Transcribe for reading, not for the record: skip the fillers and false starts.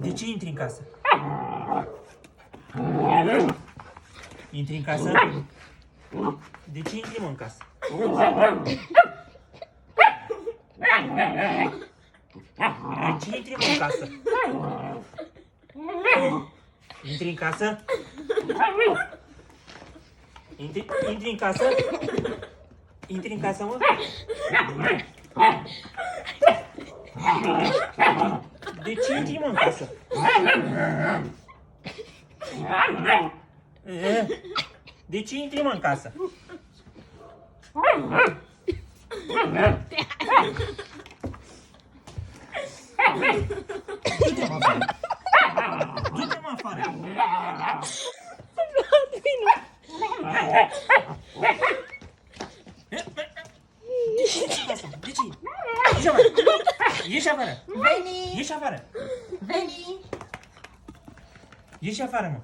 De ce intri în casă? Intri în casă? De ce intri, mă, în casă? De ce intri, mă, în casă? Intri în casă? Intri în casă? Intri în casă, mă? De ce intri, mă, în casă? De ce intri, mă, în casă? Du-te, mă, afară! Du-te, mă, afară! De ce? Ieși afară! Ieși afară! Veni! Ieși afară! Veni! Ieși afară, mă!